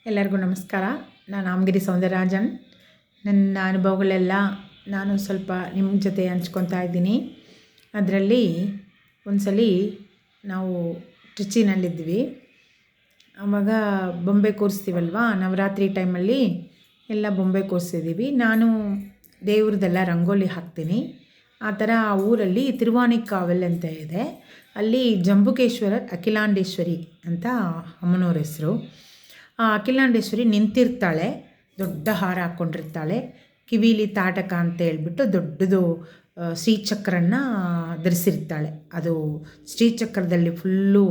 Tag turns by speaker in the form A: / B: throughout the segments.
A: ಎಲ್ಲರಿಗೂ ನಮಸ್ಕಾರ. ನಾನು ಆಮಗಿರಿ ಸೌಂದರರಾಜನ್. ನನ್ನ ಅನುಭವಗಳೆಲ್ಲ ನಾನು ಸ್ವಲ್ಪ ನಿಮ್ಮ ಜೊತೆ ಹಂಚ್ಕೊತಾ ಇದ್ದೀನಿ. ಅದರಲ್ಲಿ ಒಂದ್ಸಲ ನಾವು ಟ್ರಿಚಿನಲ್ಲಿದ್ವಿ. ಆವಾಗ ಬೊಂಬೆ ಕೂರಿಸ್ತೀವಲ್ವ, ನವರಾತ್ರಿ ಟೈಮಲ್ಲಿ ಎಲ್ಲ ಬೊಂಬೆ ಕೂರಿಸಿದ್ದೀವಿ. ನಾನು ದೇವ್ರದ್ದೆಲ್ಲ ರಂಗೋಲಿ ಹಾಕ್ತೀನಿ. ಆ ಥರ ಆ ಊರಲ್ಲಿ ತಿರುವಾನಿಕ್ಕಾವಲ್ ಅಂತ ಇದೆ. ಅಲ್ಲಿ ಜಂಬುಕೇಶ್ವರ ಅಖಿಲಾಂಡೇಶ್ವರಿ ಅಂತ ಅಮ್ಮನವ್ರ ಹೆಸರು. ಆ ಅಖಿಲಾಂಡೇಶ್ವರಿ ನಿಂತಿರ್ತಾಳೆ, ದೊಡ್ಡ ಹಾರ ಹಾಕ್ಕೊಂಡಿರ್ತಾಳೆ, ಕಿವಿಲಿ ತಾಟಕ ಅಂತ ಹೇಳ್ಬಿಟ್ಟು ದೊಡ್ಡದು ಶ್ರೀಚಕ್ರನ ಧರಿಸಿರ್ತಾಳೆ. ಅದು ಶ್ರೀಚಕ್ರದಲ್ಲಿ ಫುಲ್ಲು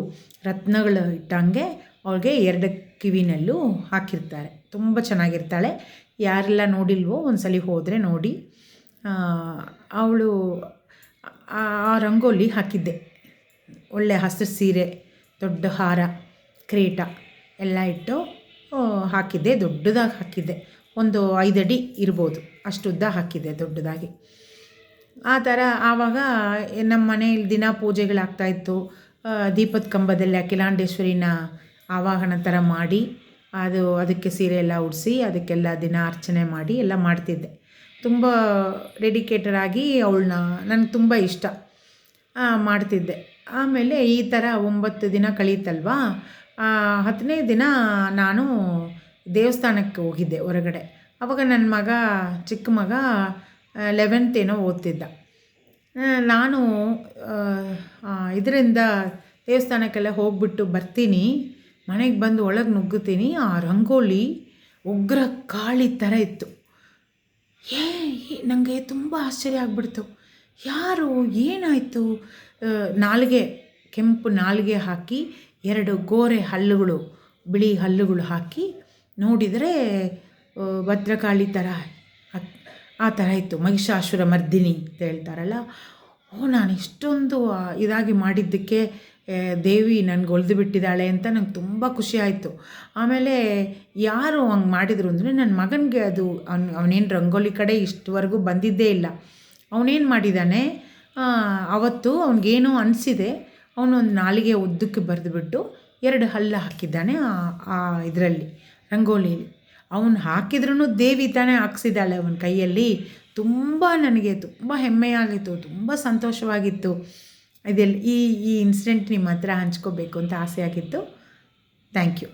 A: ರತ್ನಗಳು ಇಟ್ಟಂಗೆ ಅವಳಿಗೆ 2 ಕಿವಿನಲ್ಲೂ ಹಾಕಿರ್ತಾರೆ. ತುಂಬ ಚೆನ್ನಾಗಿರ್ತಾಳೆ. ಯಾರೆಲ್ಲ ನೋಡಿಲ್ವೋ ಒಂದ್ಸಲ ಹೋದರೆ ನೋಡಿ. ಅವಳು ಆ ರಂಗೋಲಿ ಹಾಕಿದ್ದೆ. ಒಳ್ಳೆ ಹಸಿರು ಸೀರೆ, ದೊಡ್ಡ ಹಾರ, ಕ್ರೀಟ ಎಲ್ಲ ಇಟ್ಟು ಹಾಕಿದ್ದೆ. ದೊಡ್ಡದಾಗಿ ಹಾಕಿದ್ದೆ, ಒಂದು 5 ಅಡಿ ಇರ್ಬೋದು ಅಷ್ಟು ಉದ್ದ ಹಾಕಿದ್ದೆ, ದೊಡ್ಡದಾಗಿ. ಆ ಥರ ಆವಾಗ ನಮ್ಮ ಮನೆಯಲ್ಲಿ ದಿನ ಪೂಜೆಗಳಾಗ್ತಾಯಿತ್ತು. ದೀಪದ ಕಂಬದಲ್ಲಿ ಅಖಿಲಾಂಡೇಶ್ವರಿನ ಆವಾಹನ ಥರ ಮಾಡಿ ಅದಕ್ಕೆ ಸೀರೆ ಎಲ್ಲ ಉಡಿಸಿ ಅದಕ್ಕೆಲ್ಲ ದಿನ ಅರ್ಚನೆ ಮಾಡಿ ಎಲ್ಲ ಮಾಡ್ತಿದ್ದೆ. ತುಂಬ ಡೆಡಿಕೇಟೆಡ್ ಆಗಿ ಅವಳನ್ನ ನನಗೆ ತುಂಬ ಇಷ್ಟ ಮಾಡ್ತಿದ್ದೆ. ಆಮೇಲೆ ಈ ಥರ 9 ದಿನ ಕಳೀತಲ್ವಾ, 10ನೇ ದಿನ ನಾನು ದೇವಸ್ಥಾನಕ್ಕೆ ಹೋಗಿದ್ದೆ ಹೊರಗಡೆ. ಆವಾಗ ನನ್ನ ಮಗ, ಚಿಕ್ಕ ಮಗ 11th ಏನೋ ಓದ್ತಿದ್ದ. ನಾನು ಇದರಿಂದ ದೇವಸ್ಥಾನಕ್ಕೆಲ್ಲ ಹೋಗ್ಬಿಟ್ಟು ಬರ್ತೀನಿ. ಮನೆಗೆ ಬಂದು ಒಳಗೆ ನುಗ್ಗುತ್ತೀನಿ. ಆ ರಂಗೋಲಿ ಉಗ್ರ ಕಾಳಿ ಥರ ಇತ್ತು. ನನಗೆ ತುಂಬ ಆಶ್ಚರ್ಯ ಆಗ್ಬಿಡ್ತು. ಯಾರು, ಏನಾಯಿತು? ನಾಲಿಗೆ, ಕೆಂಪು ನಾಲಿಗೆ ಹಾಕಿ 2 ಗೋರೆ ಹಲ್ಲುಗಳು, ಬಿಳಿ ಹಲ್ಲುಗಳು ಹಾಕಿ ನೋಡಿದರೆ ಭದ್ರಕಾಳಿ ಥರ ಆ ಥರ ಇತ್ತು. ಮಹಿಷಾಸುರ ಮರ್ದಿನಿ ಅಂತ ಹೇಳ್ತಾರಲ್ಲ. ನಾನು ಇಷ್ಟೊಂದು ಇದಾಗಿ ಮಾಡಿದ್ದಕ್ಕೆ ದೇವಿ ನನಗೆ ಒಲಿದು ಬಿಟ್ಟಿದ್ದಾಳೆ ಅಂತ ನಂಗೆ ತುಂಬ ಖುಷಿ ಆಯಿತು. ಆಮೇಲೆ ಯಾರು ಹಂಗೆ ಮಾಡಿದರು ಅಂದರೆ ನನ್ನ ಮಗನಿಗೆ ಅದು ಅವನೇನು ರಂಗೋಲಿ ಕಡೆ ಇಷ್ಟವರೆಗೂ ಬಂದಿದ್ದೇ ಇಲ್ಲ. ಅವನೇನು ಮಾಡಿದ್ದಾನೆ, ಅವತ್ತು ಅವನಿಗೇನೋ ಅನಿಸಿದೆ. ಅವನೊಂದು ನಾಲಿಗೆ ಉದ್ದಕ್ಕೆ ಬರೆದುಬಿಟ್ಟು 2 ಹಲ್ಲು ಹಾಕಿದ್ದಾನೆ ಆ ಇದರಲ್ಲಿ, ರಂಗೋಲಿಯಲ್ಲಿ. ಅವನು ಹಾಕಿದ್ರೂ ದೇವಿ ತಾನೇ ಹಾಕ್ಸಿದ್ದಾಳೆ ಅವನ ಕೈಯಲ್ಲಿ. ನನಗೆ ತುಂಬ ಹೆಮ್ಮೆಯಾಗಿತ್ತು, ತುಂಬ ಸಂತೋಷವಾಗಿತ್ತು. ಇದೆಲ್ಲ ಈ ಇನ್ಸಿಡೆಂಟ್ ನಿಮ್ಮ ಹತ್ರ ಹಂಚ್ಕೋಬೇಕು ಅಂತ ಆಸೆ ಆಗಿತ್ತು. Thank you.